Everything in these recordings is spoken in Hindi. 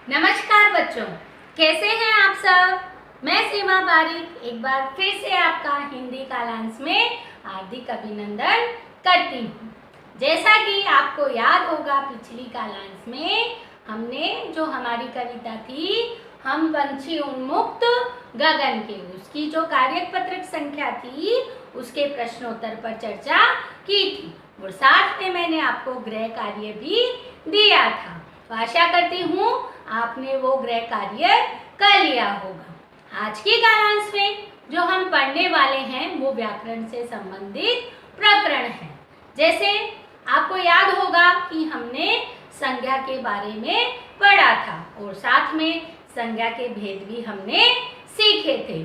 नमस्कार बच्चों, कैसे हैं आप सब। मैं सीमा बारिक एक बार फिर से आपका हिंदी कालांश में हार्दिक अभिनंदन करती हूँ। जैसा कि आपको याद होगा, पिछली कालांश में हमने जो हमारी कविता थी हम पंछी उन्मुक्त गगन के, उसकी जो कार्यपत्रक संख्या थी उसके प्रश्नोत्तर पर चर्चा की थी और साथ में मैंने आपको गृह कार्य भी दिया था। तो आशा करती हूँ आपने वो गृह कार्य कर लिया होगा। आज की कालांश में जो हम पढ़ने वाले हैं वो व्याकरण से संबंधित प्रकरण है। जैसे आपको याद होगा कि हमने संज्ञा के बारे में पढ़ा था और साथ में संज्ञा के भेद भी हमने सीखे थे।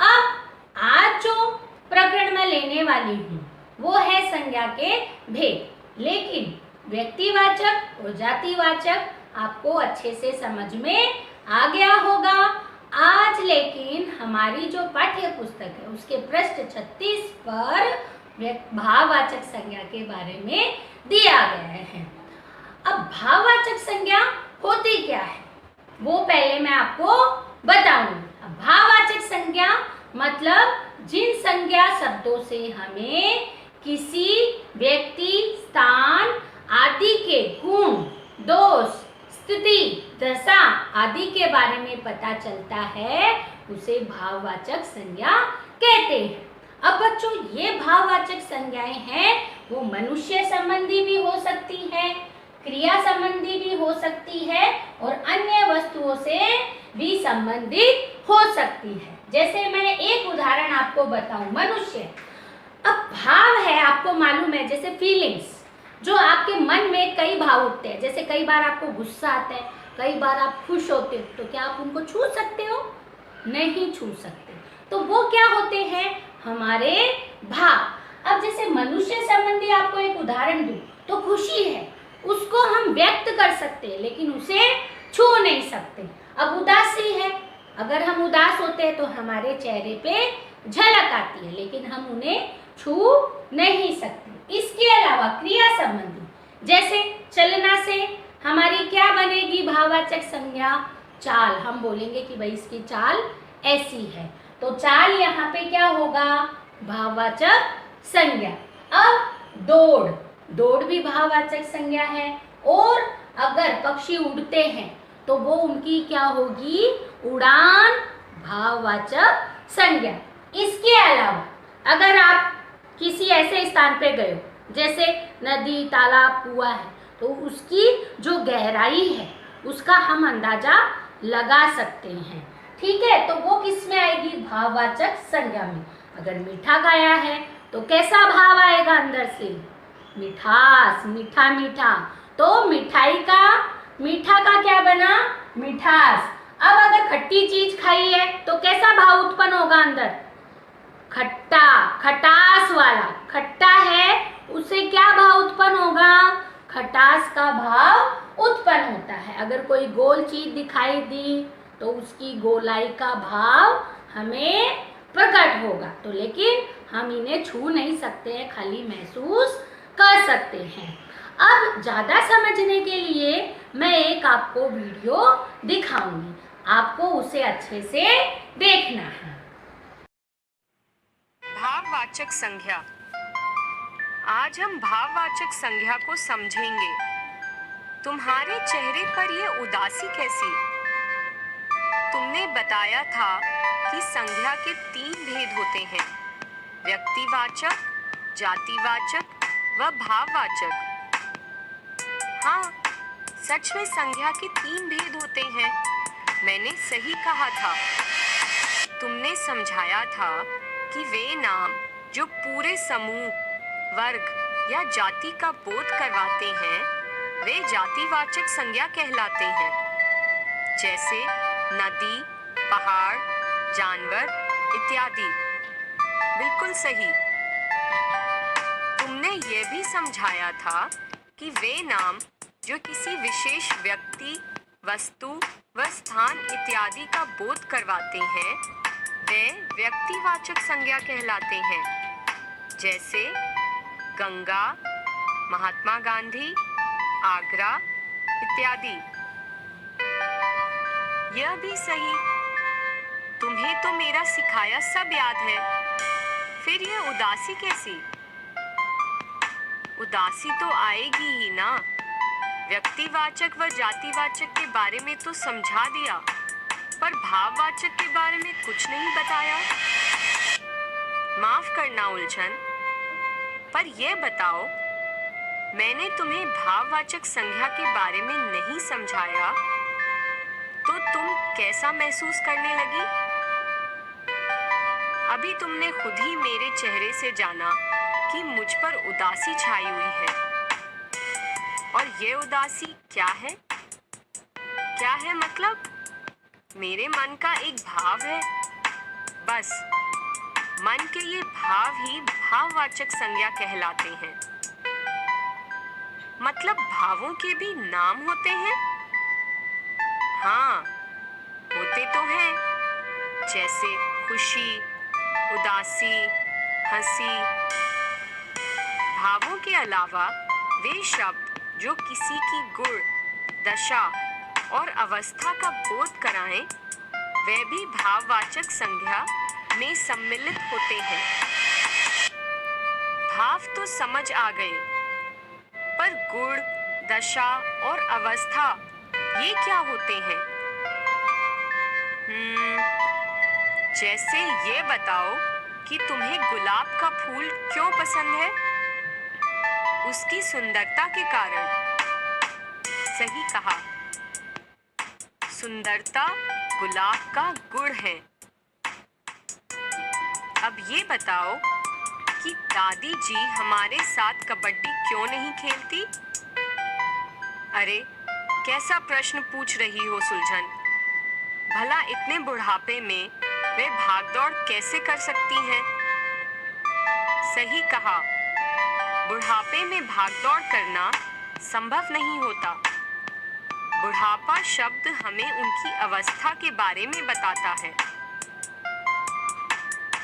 अब आज जो प्रकरण मैं लेने वाली हूँ वो है संज्ञा के भेद, लेकिन व्यक्तिवाचक और जातिवाचक आपको अच्छे से समझ में आ गया होगा। आज लेकिन हमारी जो पाठ्य पुस्तक है उसके पृष्ठ 36 पर भाववाचक संज्ञा के बारे में दिया गया है। अब भाववाचक संज्ञा होती क्या है वो पहले मैं आपको बताऊंगी। अब भाववाचक संज्ञा मतलब जिन संज्ञा शब्दों से हमें किसी व्यक्ति, स्थान आदि के गुण, दोष, स्थिति, दशा आदि के बारे में पता चलता है उसे भाववाचक संज्ञा कहते हैं। अब बच्चों, ये भाववाचक संज्ञाएं हैं वो मनुष्य संबंधी भी हो सकती है, क्रिया संबंधी भी हो सकती है और अन्य वस्तुओं से भी संबंधित हो सकती है। जैसे मैं एक उदाहरण आपको बताऊं, मनुष्य। अब भाव है, आपको मालूम है, जैसे फीलिंग्स, जो आपके मन में कई भाव उठते हैं। जैसे कई बार आपको गुस्सा आता है, कई बार आप खुश होते हो, तो क्या आप उनको छू सकते हो? नहीं छू सकते। तो वो क्या होते हैं? हमारे भाव। अब जैसे मनुष्य संबंधी आपको एक उदाहरण दूं तो खुशी है, उसको हम व्यक्त कर सकते हैं लेकिन उसे छू नहीं सकते। अब उदासी है, अगर हम उदास होते हैं तो हमारे चेहरे पे झलक आती है लेकिन हम उन्हें छू नहीं सकते। इसके अलावा क्रिया संबंधी, जैसे चलना से हमारी क्या बनेगी भाववाचक संज्ञा? चाल। हम बोलेंगे कि भाई इसकी चाल ऐसी है, तो चाल यहाँ पे क्या होगा? भाववाचक संज्ञा। अब दौड़, दौड़ भी भाववाचक संज्ञा है। और अगर पक्षी उड़ते हैं तो वो उनकी क्या होगी? उड़ान, भाववाचक संज्ञा। इसके अलावा अगर आप किसी ऐसे स्थान पे गए हो जैसे नदी, तालाब, कुआं है, तो उसकी जो गहराई है उसका हम अंदाजा लगा सकते हैं। ठीक है, तो वो किस में आएगी? भाववाचक संज्ञा में। अगर मीठा खाया है तो कैसा भाव आएगा अंदर से? मिठास, मीठा मीठा। तो मिठाई का, मीठा का क्या बना? मिठास। अब अगर खट्टी चीज खाई है तो कैसा भाव उत्पन्न होगा अंदर? खट्टा, खटास वाला। खट्टा है उससे क्या भाव उत्पन्न होगा? खटास का भाव उत्पन्न होता है। अगर कोई गोल चीज दिखाई दी तो उसकी गोलाई का भाव हमें प्रकट होगा। तो लेकिन हम इन्हें छू नहीं सकते हैं, खाली महसूस कर सकते हैं। अब ज्यादा समझने के लिए मैं एक आपको वीडियो दिखाऊंगी, आपको उसे अच्छे से देखना है। भाववाचक संज्ञा। आज हम भाववाचक संज्ञा को समझेंगे। तुम्हारे चेहरे पर ये उदासी कैसी? तुमने बताया था कि संज्ञा के 3 भेद होते हैं, व्यक्तिवाचक, जातिवाचक व भाववाचक। हाँ, सच में संज्ञा के 3 भेद होते हैं। मैंने सही कहा था। तुमने समझाया था कि वे नाम जो पूरे समूह, वर्ग या जाति का बोध करवाते हैं वे जातिवाचक संज्ञा कहलाते हैं। जैसे नदी, पहाड़, जानवर इत्यादि। बिल्कुल सही। तुमने ये भी समझाया था कि वे नाम जो किसी विशेष व्यक्ति, वस्तु व स्थान इत्यादि का बोध करवाते हैं वे व्यक्तिवाचक संज्ञा कहलाते हैं। जैसे गंगा, महात्मा गांधी, आगरा इत्यादि। यह भी सही, तुम्हें तो मेरा सिखाया सब याद है, फिर यह उदासी कैसी? उदासी तो आएगी ही ना। व्यक्तिवाचक व जातिवाचक के बारे में तो समझा दिया, पर भाववाचक के बारे में कुछ नहीं बताया। माफ करना उलझन, पर यह बताओ, मैंने तुम्हें भाववाचक संज्ञा के बारे में नहीं समझाया तो तुम कैसा महसूस करने लगी? अभी तुमने खुद ही मेरे चेहरे से जाना कि मुझ पर उदासी छाई हुई है। और ये उदासी क्या है? क्या है मतलब? मेरे मन का एक भाव है, बस। मन के ये भाव ही भाववाचक संज्ञा कहलाते हैं। मतलब भावों के भी नाम होते हैं? हाँ, होते तो हैं, जैसे खुशी, उदासी, हंसी। भावों के अलावा वे शब्द जो किसी की गुण, दशा और अवस्था का बोध कराएं, वे भी भाववाचक संज्ञा में सम्मिलित होते हैं। भाव तो समझ आ गए, पर गुण, दशा और अवस्था ये क्या होते हैं? जैसे ये बताओ कि तुम्हें गुलाब का फूल क्यों पसंद है? उसकी सुंदरता के कारण। सही कहा, सुंदरता गुलाब का गुण है। अब ये बताओ कि दादी जी हमारे साथ कबड्डी क्यों नहीं खेलती? अरे, कैसा प्रश्न पूछ रही हो सुलझन? भला इतने बुढ़ापे में वे भागदौड़ कैसे कर सकती हैं? सही कहा, बुढ़ापे में भागदौड़ करना संभव नहीं होता। बुढ़ापा शब्द हमें उनकी अवस्था के बारे में बताता है।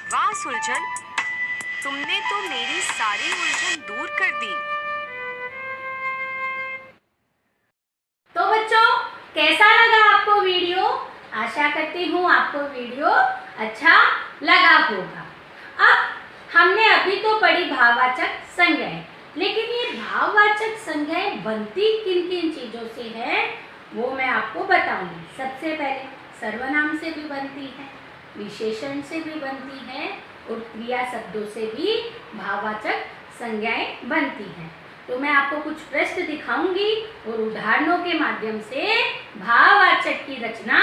वाह सुलझन, तुमने तो मेरी सारी उलझन दूर कर दी। तो बच्चों, कैसा लगा आपको वीडियो? आशा करती हूँ आपको वीडियो अच्छा लगा होगा। अब हमने अभी तो पढ़ी भाववाचक संज्ञाएं, लेकिन ये भाववाचक संज्ञाएं बनती किन किन चीज़ों से है वो मैं आपको बताऊंगी। सबसे पहले सर्वनाम से भी बनती है, विशेषण से भी बनती है और क्रिया शब्दों से भी भाववाचक संज्ञाएं बनती हैं। तो मैं आपको कुछ प्रश्न दिखाऊंगी और उदाहरणों के माध्यम से भाववाचक की रचना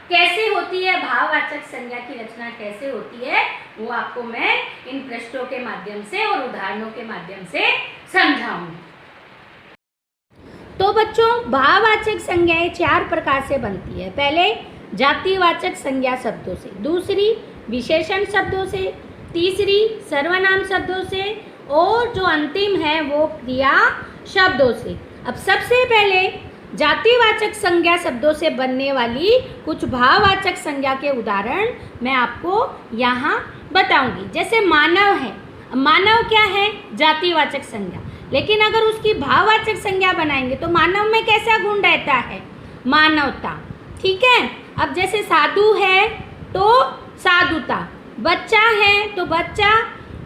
कैसे होती है, भाववाचक संज्ञा की रचना कैसे होती है, वो आपको मैं इन प्रश्नों के माध्यम से और उदाहरणों के माध्यम से समझाऊंगी। तो बच्चों, भाववाचक संज्ञाएं 4 प्रकार से बनती है। पहले जातिवाचक संज्ञा शब्दों से, दूसरी विशेषण शब्दों से, तीसरी सर्वनाम शब्दों से और जो अंतिम है वो क्रिया शब्दों से। अब सबसे पहले जातिवाचक संज्ञा शब्दों से बनने वाली कुछ भाववाचक संज्ञा के उदाहरण मैं आपको यहाँ बताऊंगी। जैसे मानव है, मानव क्या है? जातिवाचक संज्ञा। लेकिन अगर उसकी भाववाचक संज्ञा बनाएंगे तो मानव में कैसा गुण रहता है? मानवता। ठीक है। अब जैसे साधु है तो साधुता, बच्चा है तो बच्चा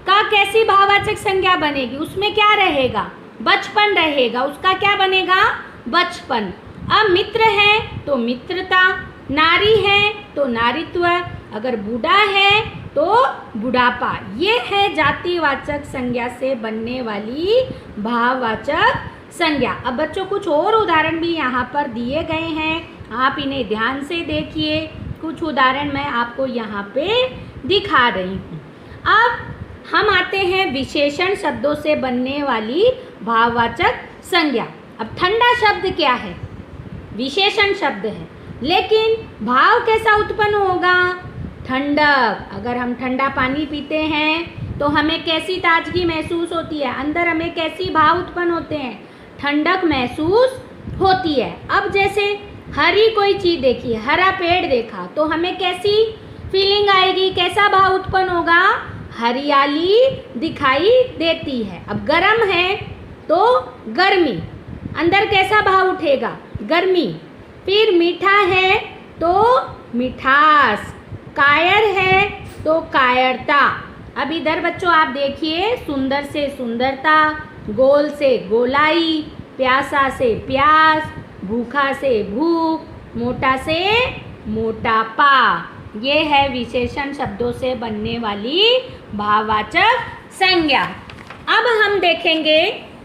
का कैसी भाववाचक संज्ञा बनेगी? उसमें क्या रहेगा? बचपन रहेगा। उसका क्या बनेगा? बचपन। अब मित्र है तो मित्रता, नारी है तो नारीत्व, अगर बूढ़ा है तो बुढ़ापा। ये है जातिवाचक संज्ञा से बनने वाली भाववाचक संज्ञा। अब बच्चों कुछ और उदाहरण भी यहाँ पर दिए गए हैं, आप इन्हें ध्यान से देखिए। कुछ उदाहरण मैं आपको यहाँ पे दिखा रही हूँ। अब हम आते हैं विशेषण शब्दों से बनने वाली भाववाचक संज्ञा। अब ठंडा शब्द क्या है? विशेषण शब्द है, लेकिन भाव कैसा उत्पन्न होगा? ठंडक। अगर हम ठंडा पानी पीते हैं तो हमें कैसी ताजगी महसूस होती है? अंदर हमें कैसी भाव उत्पन्न होते हैं? ठंडक महसूस होती है। अब जैसे हरी कोई चीज़ देखी, हरा पेड़ देखा तो हमें कैसी फीलिंग आएगी? कैसा भाव उत्पन्न होगा? हरियाली दिखाई देती है। अब गर्म है तो गर्मी, अंदर कैसा भाव उठेगा? गर्मी। फिर मीठा है तो मिठास, कायर है तो कायरता। अब इधर बच्चों आप देखिए, सुंदर से सुंदरता, गोल से गोलाई, प्यासा से प्यास, भूखा से भूख, मोटा से मोटापा। ये है विशेषण शब्दों से बनने वाली भाववाचक संज्ञा। अब हम देखेंगे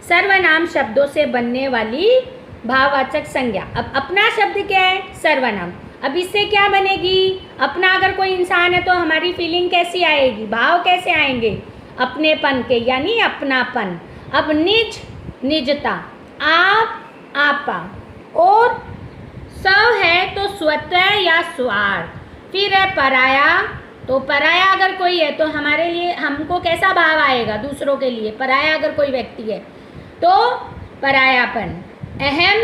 सर्वनाम शब्दों से बनने वाली भाववाचक संज्ञा। अब अपना शब्द क्या है? सर्वनाम। अब इससे क्या बनेगी? अपना अगर कोई इंसान है तो हमारी फीलिंग कैसी आएगी, भाव कैसे आएंगे? अपनेपन के, यानी अपनापन। अब निज, निजता, आप, आपा, और स्व है तो स्वतः या स्वार्थ। फिर है पराया, तो पराया अगर कोई है तो हमारे लिए, हमको कैसा भाव आएगा दूसरों के लिए? पराया अगर कोई व्यक्ति है तो परायापन। अहम,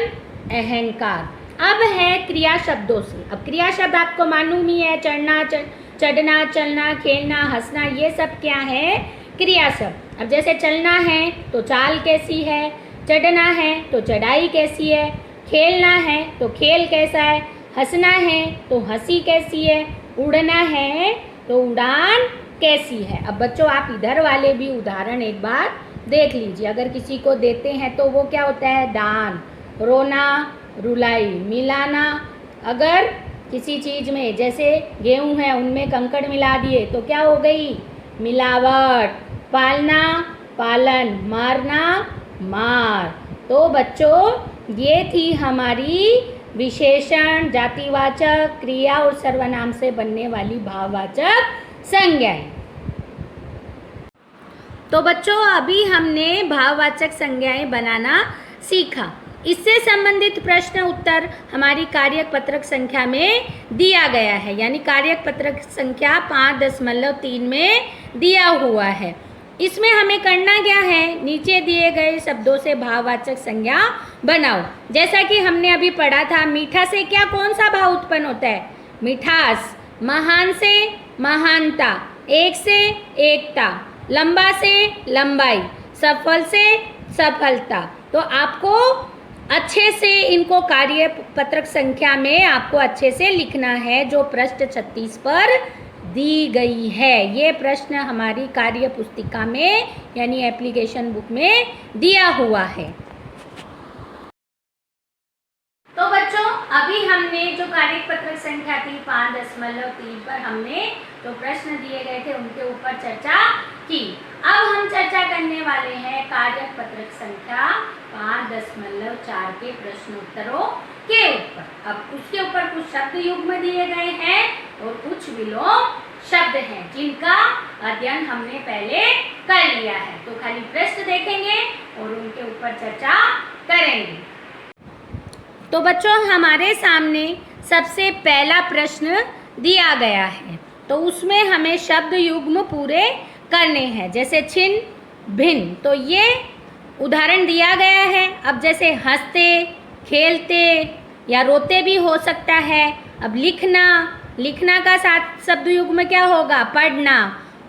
अहंकार। अब है क्रिया शब्दों से। अब क्रिया शब्द आपको मालूम ही है, चढ़ना, चढ़ना, चलना, खेलना, हंसना, ये सब क्या है? क्रिया शब्द। अब जैसे चलना है तो चाल कैसी है, चढ़ना है तो चढ़ाई कैसी है, खेलना है तो खेल कैसा है, हंसना है तो हंसी कैसी है, उड़ना है तो उड़ान कैसी है। अब बच्चों आप इधर वाले भी उदाहरण एक बार देख लीजिए। अगर किसी को देते हैं तो वो क्या होता है? दान। रोना, रुलाई, मिलाना। अगर किसी चीज़ में, जैसे गेहूं है उनमें कंकड़ मिला दिए तो क्या हो गई? मिलावट। पालना, पालन, मारना, मार। तो बच्चों ये थी हमारी विशेषण, जातिवाचक, क्रिया और सर्वनाम से बनने वाली भाववाचक संज्ञाएं। तो बच्चों अभी हमने भाववाचक संज्ञाएं बनाना सीखा। इससे संबंधित प्रश्न उत्तर हमारी कार्यक पत्रक संख्या में दिया गया है, यानी कार्यक पत्रक संख्या 5.3 में दिया हुआ है। इसमें हमें करना क्या है? नीचे दिए गए शब्दों से भाववाचक संज्ञा बनाओ। जैसा कि हमने अभी पढ़ा था, मीठा से क्या, कौन सा भाव उत्पन्न होता है? मिठास। महान से महानता, एक से एकता, लंबा से लंबाई, सफल से सफलता। तो आपको अच्छे से इनको कार्य पत्रक संख्या में आपको अच्छे से लिखना है, जो पृष्ठ 36 पर दी गई है। ये प्रश्न हमारी कार्य पुस्तिका में यानी एप्लीकेशन बुक में दिया हुआ है। तो बच्चों अभी हमने जो कार्य पत्रक संख्या थी 5.3 पर हमने जो प्रश्न दिए गए थे उनके ऊपर चर्चा की। अब हम चर्चा करने वाले हैं कार्य पत्रक संख्या 5.4 के प्रश्नोत्तरों के ऊपर। अब उसके ऊपर कुछ शब्द युग्म दिए गए हैं और कुछ विलोम शब्द हैं जिनका अध्ययन हमने पहले कर लिया है। तो खाली प्रश्न देखेंगे और उनके ऊपर चर्चा करेंगे। तो बच्चों हमारे सामने सबसे पहला प्रश्न दिया गया है, तो उसमें हमें शब्द युग्म पूरे करने हैं। जैसे छिन्न, भिन्न, तो ये उदाहरण दिया गया है। अब जैसे हंसते, खेलते या रोते भी हो सकता है। अब लिखना, लिखना का साथ शब्द युग्म क्या होगा? पढ़ना।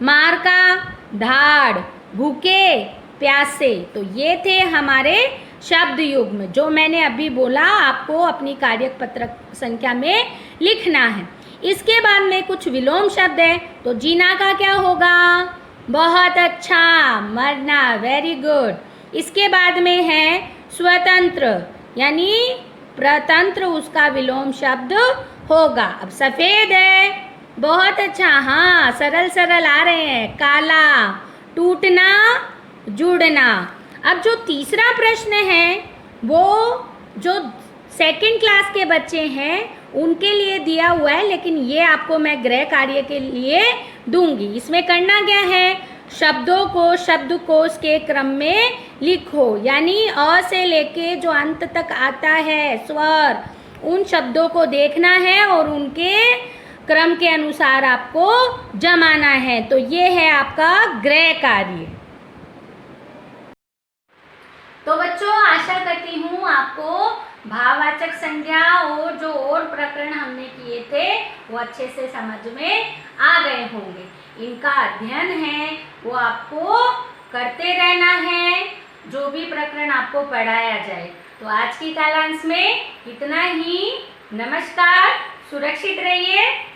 मार का, धाड़, भूखे, प्यासे। तो ये थे हमारे शब्द युग्म जो मैंने अभी बोला आपको अपनी कार्यक पत्रक संख्या में लिखना है। इसके बाद में कुछ विलोम शब्द है, तो जीना का क्या होगा? बहुत अच्छा, मरना, वेरी गुड। इसके बाद में है स्वतंत्र यानी प्रतंत्र, उसका विलोम शब्द होगा। अब सफ़ेद है, बहुत अच्छा, हाँ सरल सरल आ रहे हैं। काला, टूटना, जुड़ना। अब जो तीसरा प्रश्न है वो जो सेकंड क्लास के बच्चे हैं उनके लिए दिया हुआ है, लेकिन ये आपको मैं गृह कार्य के लिए दूंगी। इसमें करना क्या है? शब्दों को शब्दकोश के क्रम में लिखो, यानी अ से लेके जो अंत तक आता है स्वर, उन शब्दों को देखना है और उनके क्रम के अनुसार आपको जमाना है। तो ये है आपका गृह कार्य। तो बच्चों आशा करती हूँ आपको भाववाचक संज्ञा और जो और प्रकरण हमने किए थे वो अच्छे से समझ में आ गए होंगे। इनका अध्ययन है वो आपको करते रहना है, जो भी प्रकरण आपको पढ़ाया जाए। तो आज की कालांश में इतना ही। नमस्कार, सुरक्षित रहिए।